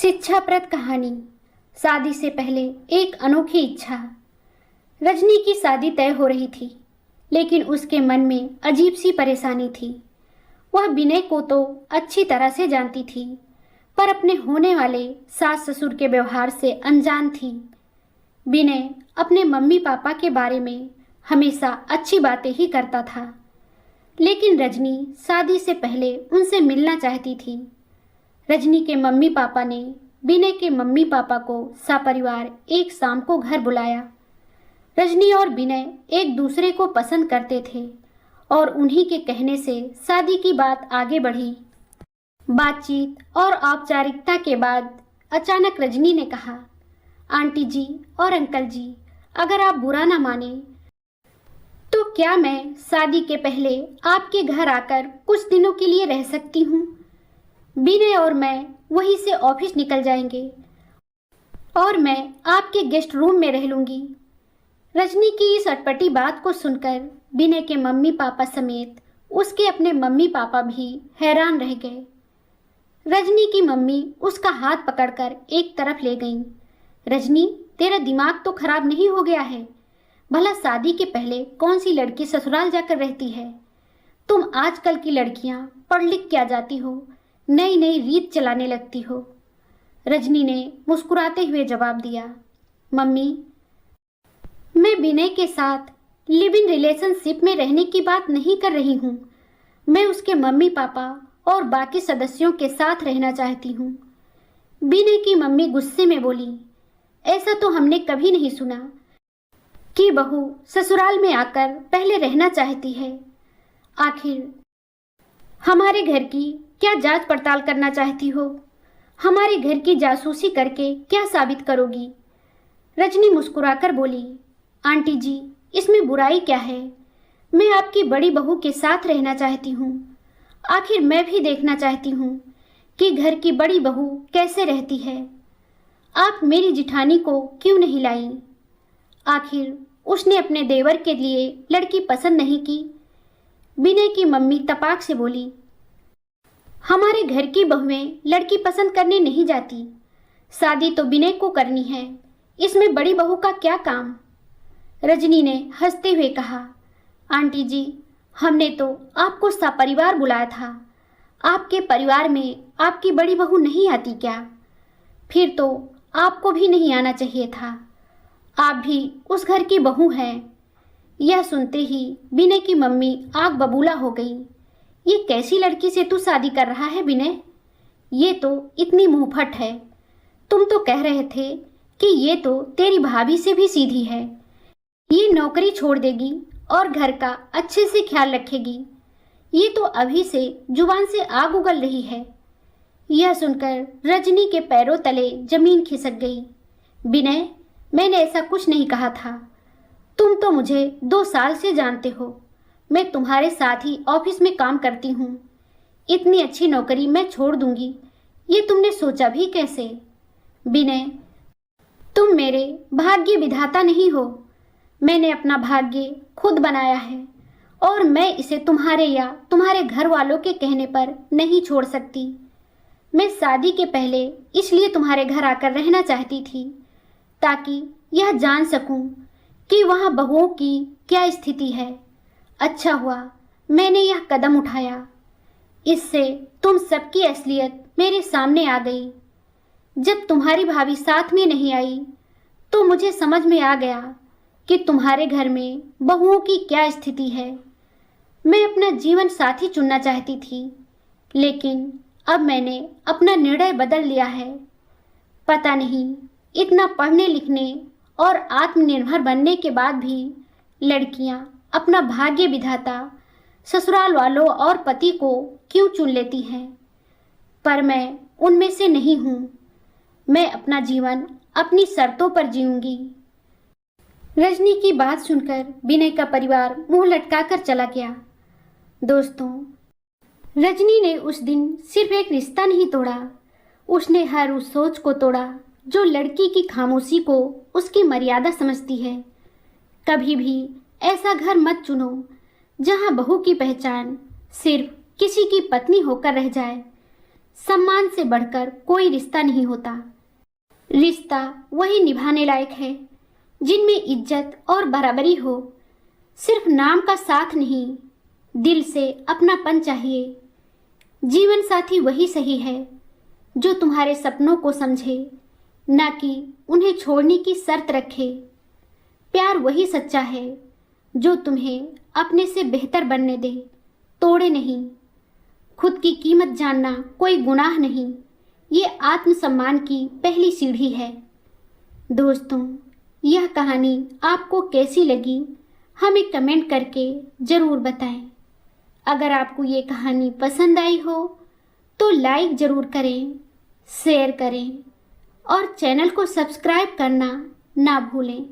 शिक्षाप्रद कहानी। शादी से पहले एक अनोखी इच्छा। रजनी की शादी तय हो रही थी, लेकिन उसके मन में अजीब सी परेशानी थी। वह विनय को तो अच्छी तरह से जानती थी, पर अपने होने वाले सास ससुर के व्यवहार से अनजान थी। विनय अपने मम्मी पापा के बारे में हमेशा अच्छी बातें ही करता था, लेकिन रजनी शादी से पहले उनसे मिलना चाहती थी। रजनी के मम्मी पापा ने विनय के मम्मी पापा को सपरिवार एक शाम को घर बुलाया। रजनी और विनय एक दूसरे को पसंद करते थे और उन्हीं के कहने से शादी की बात आगे बढ़ी। बातचीत और औपचारिकता के बाद अचानक रजनी ने कहा, आंटी जी और अंकल जी, अगर आप बुरा ना माने तो क्या मैं शादी के पहले आपके घर आकर कुछ दिनों के लिए रह सकती हूँ? विनय और मैं वहीं से ऑफिस निकल जाएंगे और मैं आपके गेस्ट रूम में रह लूंगी। रजनी की इस अटपटी बात को सुनकर विनय के मम्मी पापा समेत उसके अपने मम्मी पापा भी हैरान रह गए। रजनी की मम्मी उसका हाथ पकड़कर एक तरफ ले गईं। रजनी, तेरा दिमाग तो खराब नहीं हो गया है? भला शादी के पहले कौन सी लड़की ससुराल जाकर रहती है? तुम आजकल की लड़कियां पढ़ लिख के आ जाती हो, नई नई रीत चलाने लगती हो। रजनी ने मुस्कुराते हुए जवाब दिया, मम्मी, मैं विनय के साथ लिव इन रिलेशनशिप में रहने की बात नहीं कर रही हूँ। मैं उसके मम्मी पापा और बाकी सदस्यों के साथ रहना चाहती हूँ। विनय की मम्मी गुस्से में बोली, ऐसा तो हमने कभी नहीं सुना कि बहू ससुराल में आकर पहले रहना चाहती है। आखिर हमारे घर की क्या जांच पड़ताल करना चाहती हो? हमारे घर की जासूसी करके क्या साबित करोगी? रजनी मुस्कुराकर बोली, आंटी जी, इसमें बुराई क्या है? मैं आपकी बड़ी बहू के साथ रहना चाहती हूँ। आखिर मैं भी देखना चाहती हूँ कि घर की बड़ी बहू कैसे रहती है। आप मेरी जिठानी को क्यों नहीं लाई? आखिर उसने अपने देवर के लिए लड़की पसंद नहीं की? विनय की मम्मी तपाक से बोली, हमारे घर की बहुएं लड़की पसंद करने नहीं जाती। शादी तो विनय को करनी है, इसमें बड़ी बहू का क्या काम? रजनी ने हंसते हुए कहा, आंटी जी, हमने तो आपको सपरिवार बुलाया था। आपके परिवार में आपकी बड़ी बहू नहीं आती क्या? फिर तो आपको भी नहीं आना चाहिए था। आप भी उस घर की बहू हैं। यह सुनते ही विनय की मम्मी आग बबूला हो गई। ये कैसी लड़की से तू शादी कर रहा है विनय? ये तो इतनी मुंहफट है। तुम तो कह रहे थे कि ये तो तेरी भाभी से भी सीधी है। ये नौकरी छोड़ देगी और घर का अच्छे से ख्याल रखेगी। ये तो अभी से जुबान से आग उगल रही है। यह सुनकर रजनी के पैरों तले जमीन खिसक गई। विनय, मैंने ऐसा कुछ नहीं कहा था। तुम तो मुझे 2 साल से जानते हो। मैं तुम्हारे साथ ही ऑफिस में काम करती हूँ। इतनी अच्छी नौकरी मैं छोड़ दूंगी, ये तुमने सोचा भी कैसे? विनय, तुम मेरे भाग्य विधाता नहीं हो। मैंने अपना भाग्य खुद बनाया है और मैं इसे तुम्हारे या तुम्हारे घर वालों के कहने पर नहीं छोड़ सकती। मैं शादी के पहले इसलिए तुम्हारे घर आकर रहना चाहती थी, ताकि यह जान सकूं कि वहाँ बहुओं की क्या स्थिति है। अच्छा हुआ मैंने यह कदम उठाया। इससे तुम सबकी असलियत मेरे सामने आ गई। जब तुम्हारी भाभी साथ में नहीं आई तो मुझे समझ में आ गया कि तुम्हारे घर में बहुओं की क्या स्थिति है। मैं अपना जीवन साथी चुनना चाहती थी, लेकिन अब मैंने अपना निर्णय बदल लिया है। पता नहीं, इतना पढ़ने लिखने और आत्मनिर्भर बनने के बाद भी लड़कियां अपना भाग्य विधाता ससुराल वालों और पति को क्यों चुन लेती हैं? पर मैं उनमें से नहीं हूँ। मैं अपना जीवन अपनी शर्तों पर जीऊंगी। रजनी की बात सुनकर विनय का परिवार मुंह लटकाकर चला गया। दोस्तों, रजनी ने उस दिन सिर्फ एक रिश्ता नहीं तोड़ा, उसने हर उस सोच को तोड़ा जो लड़की की खामोशी को उसकी मर्यादा समझती है। कभी भी ऐसा घर मत चुनो जहां बहू की पहचान सिर्फ किसी की पत्नी होकर रह जाए। सम्मान से बढ़कर कोई रिश्ता नहीं होता। रिश्ता वही निभाने लायक है जिनमें इज्जत और बराबरी हो। सिर्फ नाम का साथ नहीं, दिल से अपनापन चाहिए। जीवन साथी वही सही है जो तुम्हारे सपनों को समझे, ना कि उन्हें छोड़ने की शर्त रखे। प्यार वही सच्चा है जो तुम्हें अपने से बेहतर बनने दे, तोड़े नहीं। खुद की कीमत जानना कोई गुनाह नहीं, ये आत्मसम्मान की पहली सीढ़ी है। दोस्तों, यह कहानी आपको कैसी लगी हमें कमेंट करके ज़रूर बताएं। अगर आपको ये कहानी पसंद आई हो तो लाइक ज़रूर करें, शेयर करें और चैनल को सब्सक्राइब करना ना भूलें।